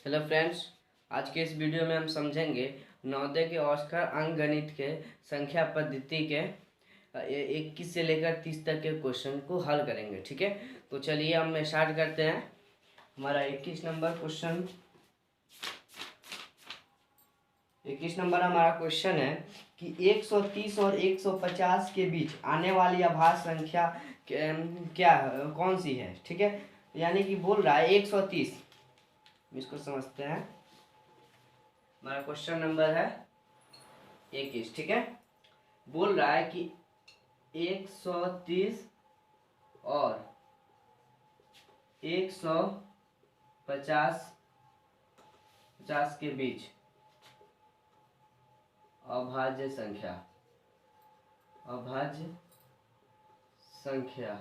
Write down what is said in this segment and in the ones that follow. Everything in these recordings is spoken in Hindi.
हेलो फ्रेंड्स, आज के इस वीडियो में हम समझेंगे नवोदय के औसत अंकगणित के संख्या पद्धति के 21 से लेकर 30 तक के क्वेश्चन को हल करेंगे। ठीक है, तो चलिए हम स्टार्ट करते हैं। हमारा 21 नंबर हमारा क्वेश्चन है कि 130 और 150 के बीच आने वाली अभाज्य संख्या क्या कौन सी है। ठीक है, यानी कि बोल रहा है 130, इसको समझते हैं। हमारा क्वेश्चन नंबर है 21। ठीक है, बोल रहा है कि 130 और 150 के बीच अभाज्य संख्या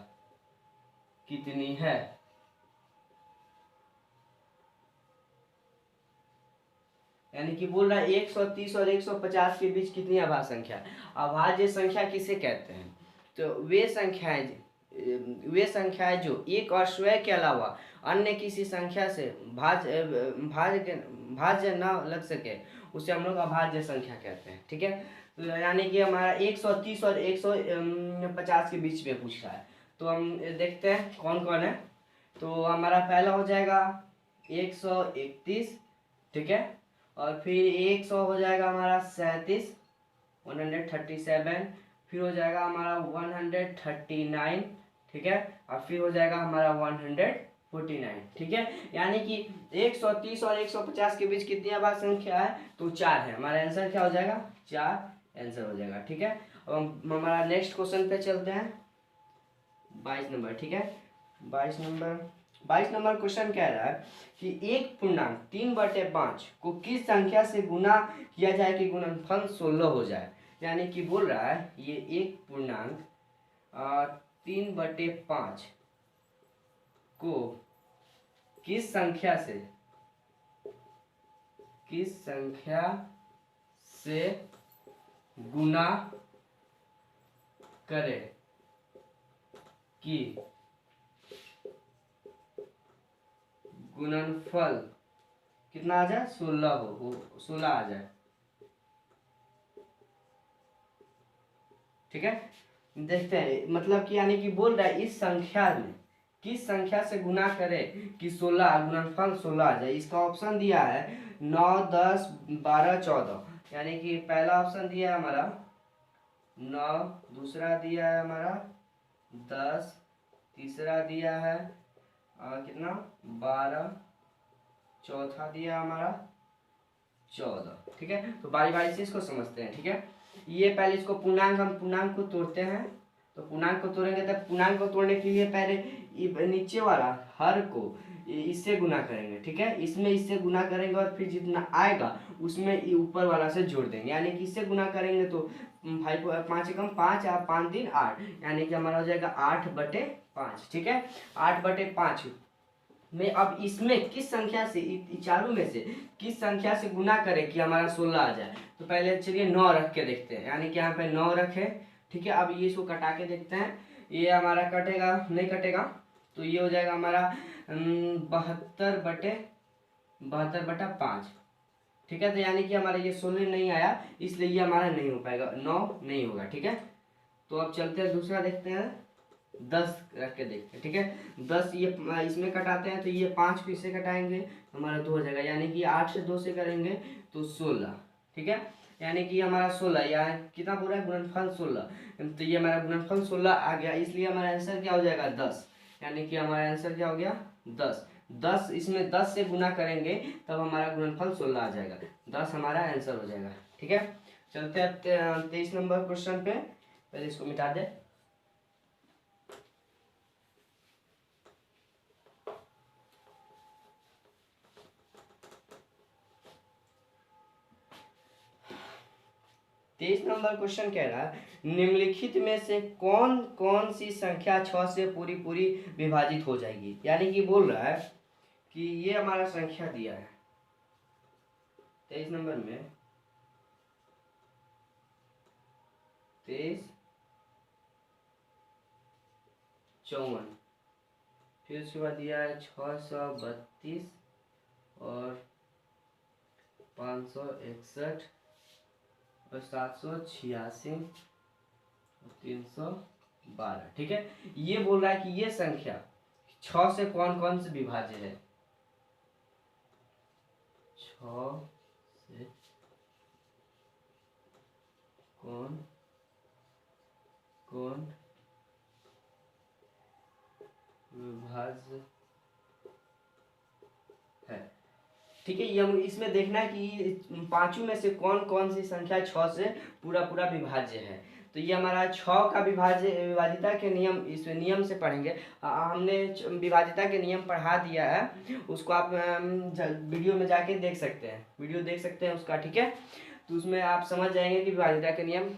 कितनी है। यानी कि बोल रहा है 130 और 150 के बीच कितनी अभाज्य संख्या। अभाज्य संख्या किसे कहते हैं? तो वे संख्याएं जो एक और स्वयं के अलावा अन्य किसी संख्या से भाज्य न लग सके, उसे हम लोग अभाज्य संख्या कहते हैं। ठीक है, तो यानी कि हमारा 130 और 150 के बीच में पूछ रहा है, तो हम देखते हैं कौन कौन है। तो हमारा पहला हो जाएगा 131। ठीक है, और फिर 100 हो जाएगा हमारा 37, 137। फिर हो जाएगा हमारा 139। ठीक है, और फिर हो जाएगा हमारा 149। ठीक है, यानी कि 130 और 150 के बीच कितनी अभाज्य संख्या है? तो 4 है। हमारा आंसर क्या हो जाएगा? 4 आंसर हो जाएगा। ठीक है, अब हम हमारा नेक्स्ट क्वेश्चन पे चलते हैं। 22 नंबर। ठीक है, 22 नंबर क्वेश्चन कह रहा है कि एक पूर्णांक 3/5 को किस संख्या से गुना किया जाए कि गुणनफल 16 हो जाए। यानी कि बोल रहा है ये एक पूर्णांक 3/5 को किस संख्या से गुना करे कि गुणनफल कितना आ जाए? 16 हो, 16 आ जाए। ठीक है, देखते हैं मतलब कि यानी कि बोल रहा है इस संख्या में किस संख्या से गुना करे कि 16 गुणनफल 16 आ जाए। इसका ऑप्शन दिया है 9, 10, 12, 14। यानी कि पहला ऑप्शन दिया है हमारा 9, दूसरा दिया है हमारा 10, तीसरा दिया है कितना 12, चौथा दिया हमारा 14। ठीक है, तो बारी बारी से इसको समझते हैं। ठीक है, ये पहले इसको हम पूर्णांक को तोड़ते हैं। तो पूर्णांक को तोड़ेंगे तब पूर्णांक को तोड़ने के लिए पहले नीचे वाला हर को इससे गुना करेंगे। ठीक है, इसमें इससे गुना करेंगे और फिर जितना आएगा उसमें ऊपर वाला से जोड़ देंगे। यानी कि इससे गुना करेंगे तो 5 एकम 5 और 5 3 8, यानी कि हमारा हो जाएगा 8/5। ठीक है, 8/5 में अब इसमें किस संख्या से, चारों में से किस संख्या से गुना करें कि हमारा 16 आ जाए। तो पहले चलिए 9 रख के देखते हैं। यानी कि यहाँ पे 9 रखे। ठीक है, अब ये इसको कटा के देखते हैं। ये हमारा कटेगा नहीं कटेगा, तो ये हो जाएगा हमारा 72/5। ठीक है, तो यानी कि हमारा ये 16 नहीं आया, इसलिए ये हमारा नहीं हो पाएगा, 9 नहीं होगा। ठीक है, तो अब चलते हैं दूसरा देखते हैं। 10 रख के देखते हैं। ठीक है, 10 ये इसमें कटाते हैं तो ये 5 को इससे कटाएंगे, हमारा 2 हो जाएगा। यानी कि 8 से 2 से करेंगे तो 16। ठीक है, यानी कि हमारा 16 या कितना पूरा है गुणनफल 16, तो ये हमारा गुणनफल 16 आ गया। इसलिए हमारा आंसर क्या हो जाएगा? 10। यानी कि हमारा आंसर क्या हो गया? 10। इसमें 10 से गुना करेंगे तब हमारा गुणनफल 16 आ जाएगा। 10 हमारा आंसर हो जाएगा। ठीक है, चलते हैं 23 नंबर क्वेश्चन पे। पहले इसको मिटा दे। तेईस नंबर क्वेश्चन कह रहा है निम्नलिखित में से कौन कौन सी संख्या 6 से पूरी पूरी विभाजित हो जाएगी। यानी कि बोल रहा है कि ये हमारा संख्या दिया है 23 नंबर में, 23, 54। फिर उसके बाद दिया है 632 और 561 और 786 और 312। ठीक है, ये बोल रहा है कि ये संख्या 6 से कौन कौन से विभाज्य है। 6 से कौन कौन विभाज्य है। ठीक है, ये हम इसमें देखना है कि पांचों में से कौन कौन सी संख्या 6 से पूरा पूरा विभाज्य है। तो ये हमारा 6 का विभाजिता के नियम, इस नियम से पढ़ेंगे। हमने विभाजिता के नियम पढ़ा दिया है, उसको आप वीडियो में जाके देख सकते हैं, वीडियो देख सकते हैं उसका। ठीक है, तो उसमें आप समझ जाएंगे कि विभाजिता के नियम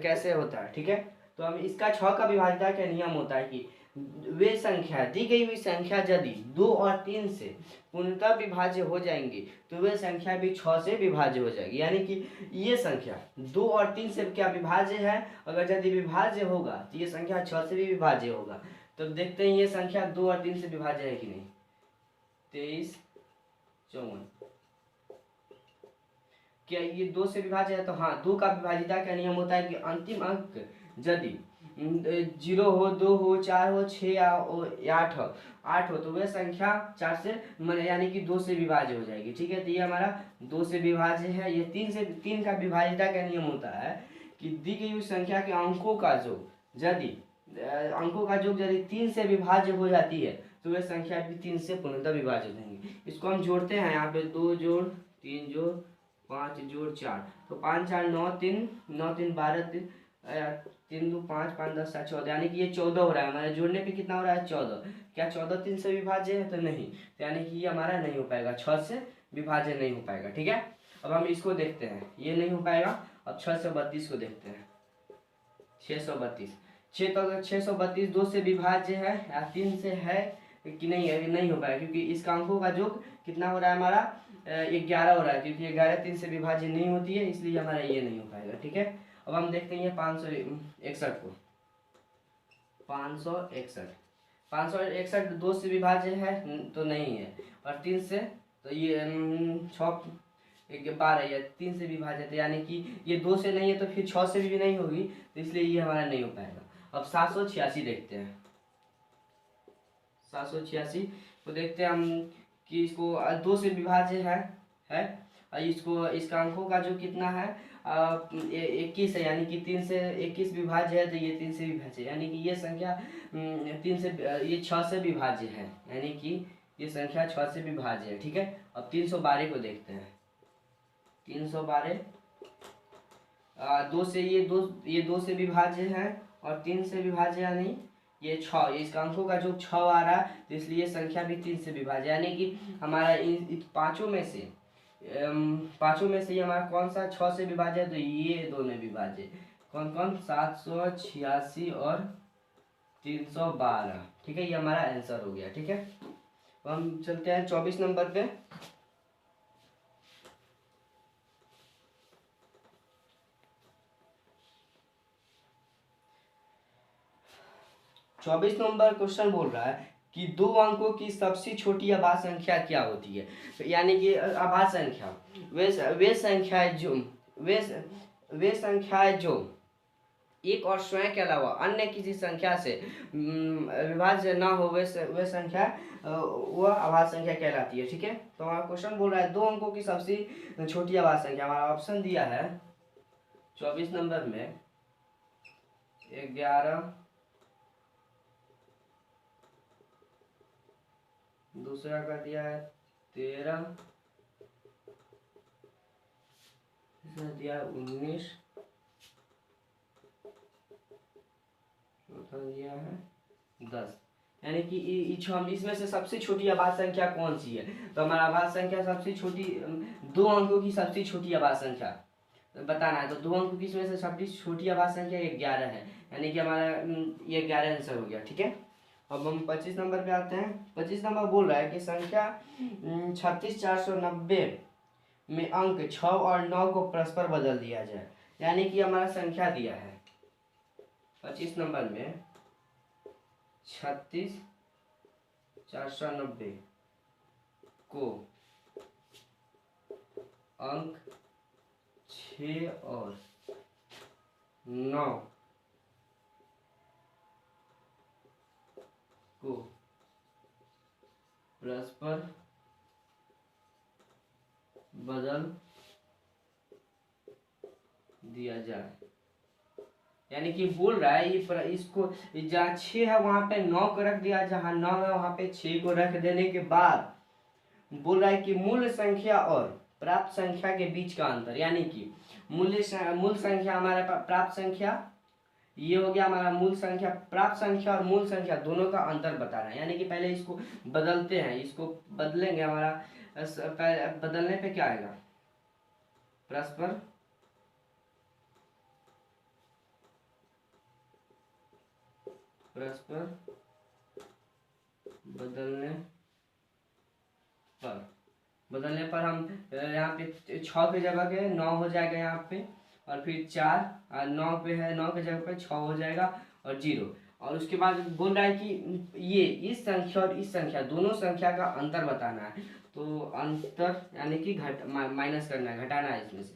कैसे होता है। ठीक है, तो हम इसका 6 का विभाजिता का नियम होता है कि वे संख्या, दी गई हुई संख्या यदि 2 और 3 से पूर्णतः विभाज्य हो जाएंगी तो वे संख्या भी 6 से विभाज्य हो जाएगी। यानी कि ये संख्या 2 और 3 से क्या विभाज्य है, अगर यदि विभाज्य होगा तो ये संख्या 6 से भी विभाज्य होगा। तो देखते हैं ये संख्या 2 और 3 से विभाज्य है कि नहीं। 23 54 क्या ये 2 से विभाज्य है। तो हाँ, 2 का विभाजिता का नियम होता है कि अंतिम अंक यदि 0 हो, 2 हो, 4 हो, 6 या 8 हो तो वह संख्या 4 से यानी कि 2 से विभाज्य हो जाएगी। ठीक है, तो ये हमारा 2 से विभाज्य है। ये 3 का विभाजिता का नियम होता है कि दी गई हुई संख्या के अंकों का योग यदि 3 से विभाज्य हो जाती है तो वह संख्या भी 3 से पूर्णतः विभाजित होंगी। इसको हम जोड़ते हैं, यहाँ पे 2 जोड़ 3 जोड़ 5 जोड़ 4, तो 5 4 9 3 9 3 12 3 2 5 5 10 7 14, यानी कि ये 14 हो रहा है। हमारे जोड़ने पे कितना हो रहा है 14। क्या 14 3 से विभाज्य है? तो नहीं, तो यानी कि ये हमारा नहीं हो पाएगा, 6 से विभाज्य नहीं हो पाएगा। ठीक है, अब हम इसको देखते हैं, ये नहीं हो पाएगा। अब 632 को देखते हैं। 632 632 2 से विभाज्य है या 3 से है कि नहीं है? नहीं हो पाएगा, क्योंकि इसका अंकों का योग कितना हो रहा है हमारा 11 हो रहा है, क्योंकि 11 3 से विभाज्य नहीं होती है, इसलिए हमारा ये नहीं हो पाएगा। ठीक है, अब हम देखते हैं 561 को। 561 2 से विभाज्य है तो नहीं है, और 3 से तो ये 12 या 3 से विभाजित है, यानी कि ये 2 से नहीं है तो फिर 6 से भी नहीं होगी, तो इसलिए ये हमारा नहीं हो पाएगा। अब 786 देखते हैं। 786 को देखते हैं हम कि इसको 2 से विभाज्य है और इसका अंकों का जो कितना है 21 है, यानी कि 3 से 21 विभाज्य है, तो ये 3 से विभाज्य है, यानी कि ये संख्या 3 से ये 6 से विभाज्य है, यानी कि ये संख्या 6 से विभाज्य है। ठीक है, अब 312 को देखते हैं। 312 2 से ये 2 से विभाज्य है और 3 से विभाज्य, यानी ये 6, इसका अंकों का जो 6 आ रहा है, तो इसलिए संख्या भी 3 से विभाज्य, यानी कि हमारा इन पांचों में से ये हमारा कौन सा 6 से विभाज्य है? तो ये दोनों विभाज्य। कौन कौन? 786 और 312। ठीक है, ये हमारा आंसर हो गया। ठीक है, तो हम चलते हैं 24 नंबर पे। 24 नंबर क्वेश्चन बोल रहा है कि 2 अंकों की सबसे छोटी अभाज्य संख्या क्या होती है। तो यानी कि अभाज्य संख्या वे संख्याएं जो एक और स्वयं के अलावा अन्य किसी संख्या से विभाज्य ना हो, वे संख्या वह अभाज्य संख्या कहलाती है। ठीक है, तो हमारा क्वेश्चन बोल रहा है 2 अंकों की सबसे छोटी अभाज्य संख्या। हमारा ऑप्शन दिया है 24 नंबर में 11, दूसरा का दिया है 13, तीसरा दिया 19, चौथा दिया है 10। यानी कि हम इसमें से सबसे छोटी अभाज्य संख्या कौन सी है? तो हमारा अभाज्य संख्या सबसे छोटी 2 अंकों की सबसे छोटी अभाज्य संख्या बताना है। तो 2 अंकों की इसमें से सबसे छोटी अभाज्य संख्या 11 है, यानी कि हमारा ये 11 आंसर हो गया। ठीक है, अब हम 25 नंबर पे आते हैं। 25 नंबर बोल रहा है कि संख्या 36490 में अंक 6 और 9 को परस्पर बदल दिया जाए। यानी कि हमारा संख्या दिया है 25 नंबर में 36490 को अंक 6 और 9 को परस्पर बदल दिया जाए। यानी कि बोल रहा है इसको जहाँ 6 है वहां पे 9 को रख दिया, जहाँ 9 है वहां पे 6 को रख देने के बाद बोल रहा है कि मूल संख्या और प्राप्त संख्या के बीच का अंतर, यानी कि मूल संख्या हमारा प्राप्त संख्या, ये हो गया हमारा मूल संख्या, प्राप्त संख्या और मूल संख्या दोनों का अंतर बताना है। यानी कि पहले इसको बदलते हैं, इसको बदलेंगे, हमारा बदलने पे क्या आएगा, परस्पर बदलने पर हम यहाँ पे 6 की जगह के 9 हो जाएगा यहाँ पे, और फिर 4 9 पे है, 9 की जगह पे 6 हो जाएगा और 0। और उसके बाद बोल रहा है कि ये इस संख्या और इस संख्या दोनों संख्या का अंतर बताना है। तो अंतर यानी कि माइनस करना है, घटाना है इसमें से।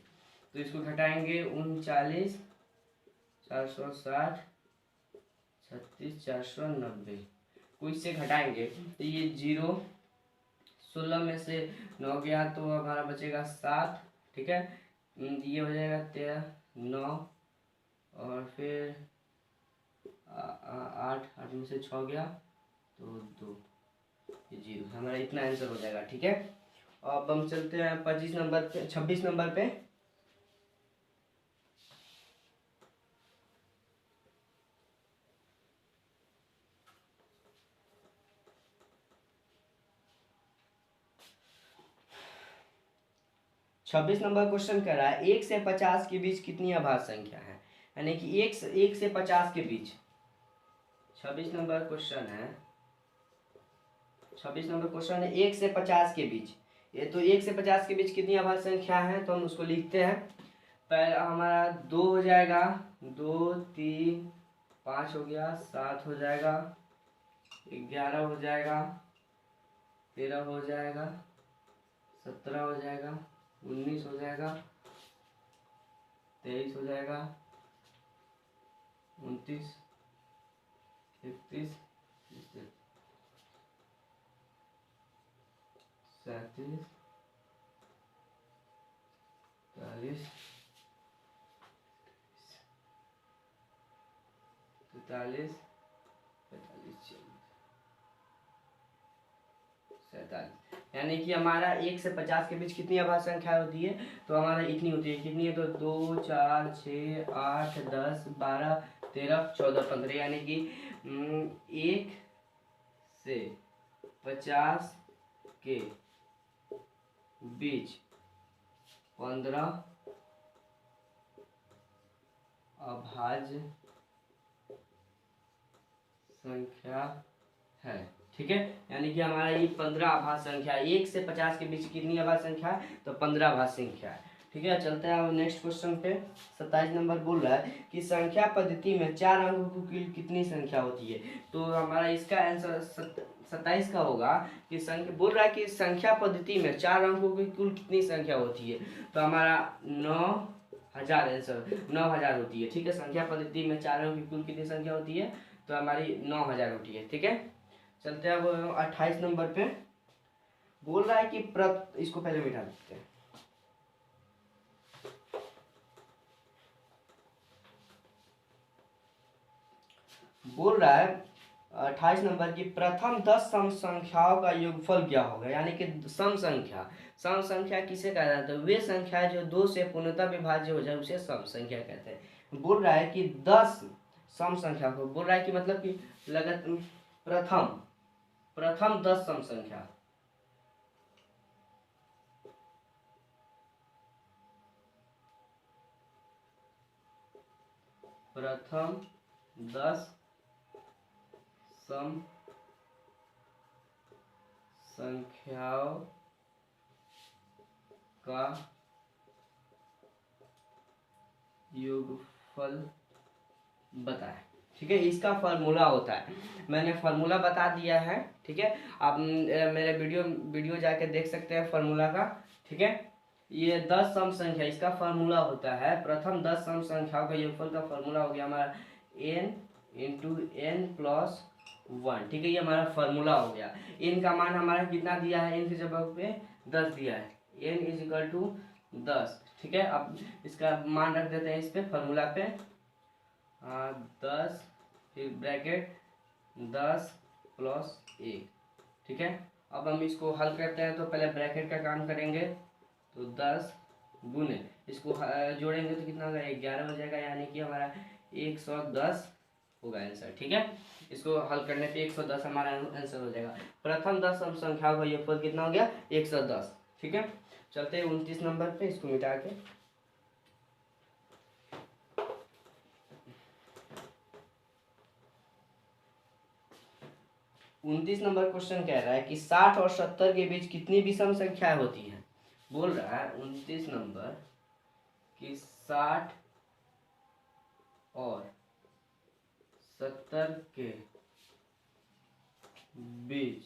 तो इसको घटाएंगे 39 460 36 490 को इससे घटाएंगे तो ये 0, 16 में से 9 गया तो हमारा बचेगा 7, ठीक है। ये हो जाएगा 13 9 और फिर 8 में से 6 गया तो 2, ये 0, हमारा इतना आंसर हो जाएगा, ठीक है। अब हम चलते हैं 26 नंबर पे, 26 नंबर पे। छब्बीस नंबर क्वेश्चन कह रहा है 1 से 50 के बीच कितनी अभाज्य संख्या है, यानी कि 1 से 50 के बीच। 26 नंबर क्वेश्चन है, 26 नंबर क्वेश्चन है 1 से 50 के बीच। ये तो 1 से 50 के बीच कितनी अभाज्य संख्या है, तो हम उसको लिखते हैं। पहले हमारा 2 हो जाएगा, 2 3 5 हो गया, 7 हो जाएगा, 11 हो जाएगा, 13 हो जाएगा, 17 हो जाएगा, 19 हो जाएगा, 23 हो जाएगा, 29 31 37 40 43 45 47, यानी कि हमारा 1 से 50 के बीच कितनी अभाज्य संख्या होती है, तो हमारा इतनी होती है। कितनी है, तो 2 4 6 8 10 12 13 14 15, यानी कि 1 से 50 के बीच 15 अभाज्य संख्या है, ठीक है। यानी कि हमारा ये 15 अभाज्य संख्या, 1 से 50 के बीच कितनी अभाज्य संख्या है, तो 15 अभाज्य संख्या है, ठीक है। चलते हैं अब नेक्स्ट क्वेश्चन पे। 27 नंबर बोल रहा है कि संख्या पद्धति में 4 अंकों की कितनी संख्या होती है, तो हमारा इसका आंसर 27 का होगा कि बोल रहा है कि संख्या पद्धति में 4 अंकों की कुल कितनी संख्या होती है, तो हमारा 9000 आंसर 9000 होती है, ठीक है। संख्या पद्धति में 4 अंकों की कुल कितनी संख्या होती है, तो हमारी 9000 होती है, ठीक है। चलते हैं अब 28 नंबर पे। बोल रहा है कि इसको पहले मिटा देते हैं। बोल रहा है 28 नंबर की प्रथम 10 सम संख्याओं का योगफल क्या होगा, यानी कि सम संख्या किसे कहा जाता है, वे संख्या जो 2 से पूर्णतः विभाज्य हो जाए उसे सम संख्या कहते हैं। बोल रहा है कि 10 सम संख्या को, बोल रहा है कि मतलब कि प्रथम 10 सम संख्या, प्रथम 10 सम संख्याओं का योगफल बताएं, ठीक है। इसका फार्मूला होता है, मैंने फार्मूला बता दिया है, ठीक है। आप मेरे वीडियो जाके देख सकते हैं फार्मूला का, ठीक है। ये 10 सम संख्या, इसका फॉर्मूला होता है, प्रथम 10 सम संख्याओं का योगफल का फॉर्मूला हो गया हमारा n इंटू एन प्लस 1। ठीक है, ये हमारा फॉर्मूला हो गया। n का मान हमारा कितना दिया है, n की जगह पे 10 दिया है, n इज इक्वल टू 10। ठीक है, अब इसका मान रख देते हैं इस पे फॉर्मूला पे 10, फिर ब्रैकेट 10 प्लस 1। ठीक है, अब हम इसको हल करते हैं तो पहले ब्रैकेट का काम करेंगे, तो 10 गुने इसको जोड़ेंगे तो कितना होगा, 11 हो जाएगा, यानी कि हमारा 110 होगा आंसर। ठीक है, इसको हल करने पे 110 हमारा आंसर हो जाएगा। प्रथम 10 सम संख्याओं का योगफल कितना हो गया, 110। ठीक है, चलते हैं 29 नंबर पे, इसको मिटा के। 29 नंबर क्वेश्चन कह रहा है कि 60 और 70 के बीच कितनी विषम संख्याएं होती हैं। बोल रहा है 29 नंबर कि 60 और 70 के बीच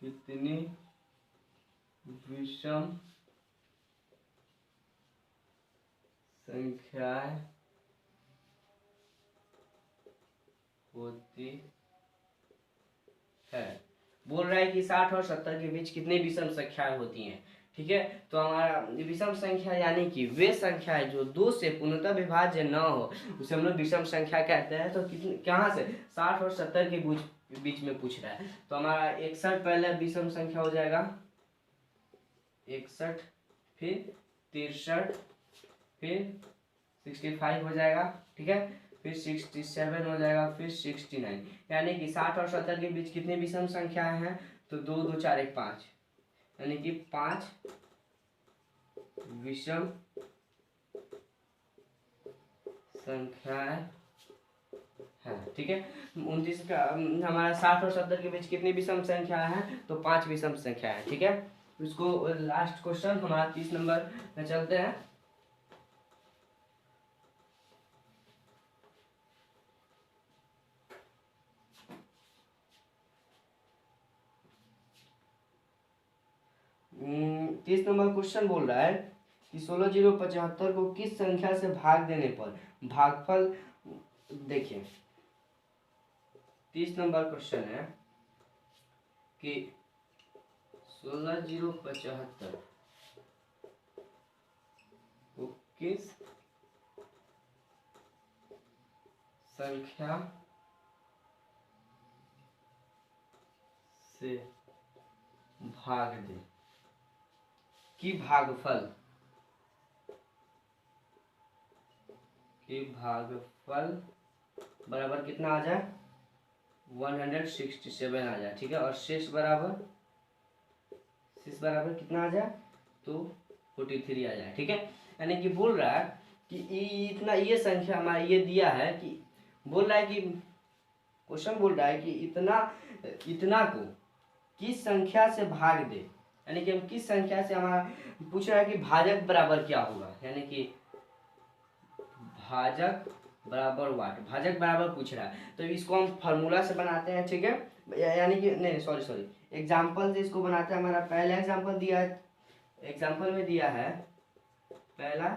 कितनी विषम संख्याएं होती है। बोल रहा है कि 60 और 70 के बीच कितनी विषम संख्याएं होती हैं। ठीक है, तो हमारा विषम संख्या यानी कि वे संख्याएं जो 2 से पूर्णतः विभाज्य न हो, उसे हम लोग विषम संख्या कहते हैं। तो कितने, कहाँ से, 60 और 70 के बीच में पूछ रहा है, तो हमारा 61 पहले विषम संख्या हो जाएगा, 61, फिर 63, फिर 65 हो जाएगा। ठीक है, फिर 67 हो जाएगा, फिर 69, यानी कि 60 और 70 के बीच कितनी विषम संख्याएं हैं, तो 2 2 4 1 5, यानी कि 5 विषम संख्याएं है। ठीक है, 29 का हमारा 60 और 70 के बीच कितनी विषम संख्या है, तो 5 विषम संख्या है। ठीक है, इसको लास्ट क्वेश्चन हमारा 30 नंबर में चलते हैं। तीस नंबर क्वेश्चन बोल रहा है कि 16,075 को किस संख्या से भाग देने पर भागफल, देखिए 30 नंबर क्वेश्चन है कि 16,075 को किस संख्या से भाग दे कि भागफल बराबर कितना आ जाए, 167 आ जाए। ठीक है, और शेष बराबर कितना आ जाए, तो 43 आ जाए। ठीक है, यानी कि बोल रहा है कि इतना, ये संख्या हमारा ये दिया है कि बोल रहा है कि क्वेश्चन बोल रहा है कि इतना को किस संख्या से भाग दे, यानी कि हम किस संख्या से, हमारा पूछ रहा है कि भाजक बराबर क्या होगा, यानी कि भाजक बराबर वाट, भाजक बराबर पूछ रहा है, तो इसको हम फार्मूला से बनाते हैं। ठीक है, यानी कि नहीं, सॉरी एग्जाम्पल से इसको बनाते हैं। हमारा पहला एग्जाम्पल दिया है, एग्जाम्पल में दिया है पहला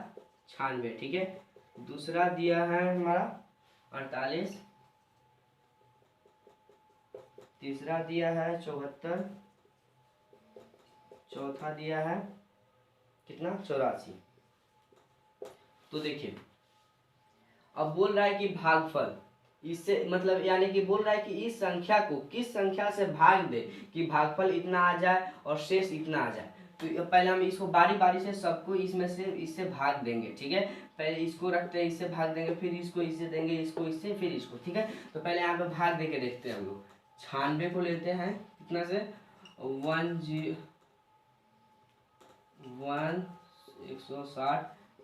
96। ठीक है, दूसरा दिया है हमारा 48, तीसरा दिया है 74, चौथा दिया है कितना, 84। तो देखिए अब बोल रहा है कि भागफल, इससे मतलब यानी कि बोल रहा है कि इस संख्या को किस संख्या से भाग दे कि भागफल इतना आ जाए और शेष इतना आ जाए। तो पहले हम इसको बारी बारी से सबको इसमें से इससे भाग देंगे। ठीक है, पहले इसको रखते हैं, इससे भाग देंगे, फिर इसको इससे देंगे, इसको इससे, फिर इसको। ठीक है, तो पहले यहाँ पे भाग दे के देखते हैं हम लोग। 96 को लेते हैं कितना से, 160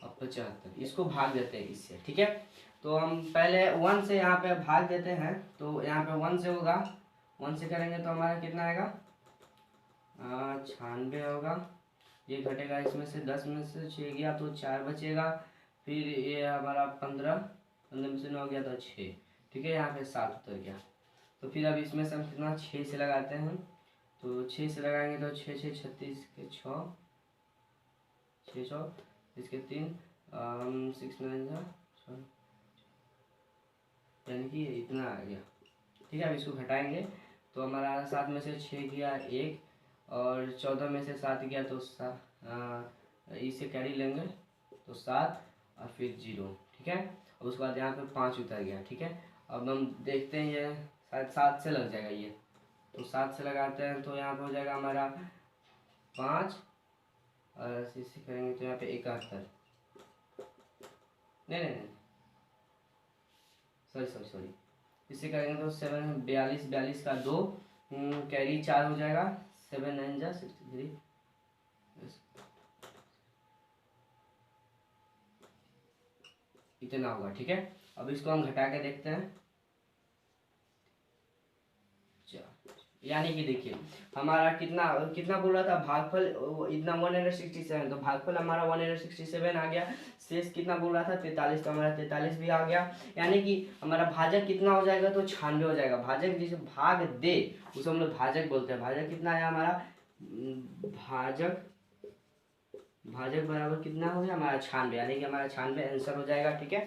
और 75, इसको भाग देते हैं इससे। ठीक है, तो हम पहले 1 से यहाँ पे भाग देते हैं, तो यहाँ पे 1 से होगा, 1 से करेंगे तो हमारा कितना आएगा, 96 होगा, ये घटेगा इसमें से, 10 में से 6 गया तो 4 बचेगा, फिर ये हमारा 15 में से 9 गया तो 6। ठीक है, यहाँ पे 7 उतर गया, तो फिर अब इसमें से हम कितना 6 से लगाते हैं, तो 6 से लगाएंगे तो 6 6 36 के 6 6 6 इसके 3 6 9 यानी कि इतना आ गया। ठीक है, अब इसको घटाएंगे तो हमारा 7 में से 6 गया 1 और 14 में से 7 गया तो इसे कैरी लेंगे तो 7 और फिर 0। ठीक है, और उसके बाद यहाँ पे 5 उतर गया। ठीक है, अब हम देखते हैं ये शायद 7 से लग जाएगा ये, तो 7 से लगाते हैं तो यहाँ पे हो जाएगा हमारा 5 और इसे करेंगे तो यहाँ पे 71 नहीं सॉरी इसे करेंगे तो 7 42 का 2 कैरी 4 हो जाएगा 7 9 जा 63 इतना होगा। ठीक है, अब इसको हम घटा के देखते हैं। यानी कि देखिए हमारा कितना कितना बोल रहा था भागफल इतना 167, तो भागफल हमारा 167 आ गया। शेष कितना बोल रहा था 43, तो हमारा 43 भी आ गया। यानी कि हमारा भाजक कितना हो जाएगा तो 96 हो जाएगा। भाजक जिसे भाग दे उसे हम लोग भाजक बोलते हैं। भाजक कितना है हमारा भाजक बराबर कितना हो गया हमारा 96, यानी कि हमारा 96 आंसर हो जाएगा। ठीक है,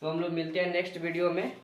तो हम लोग मिलते हैं नेक्स्ट वीडियो में।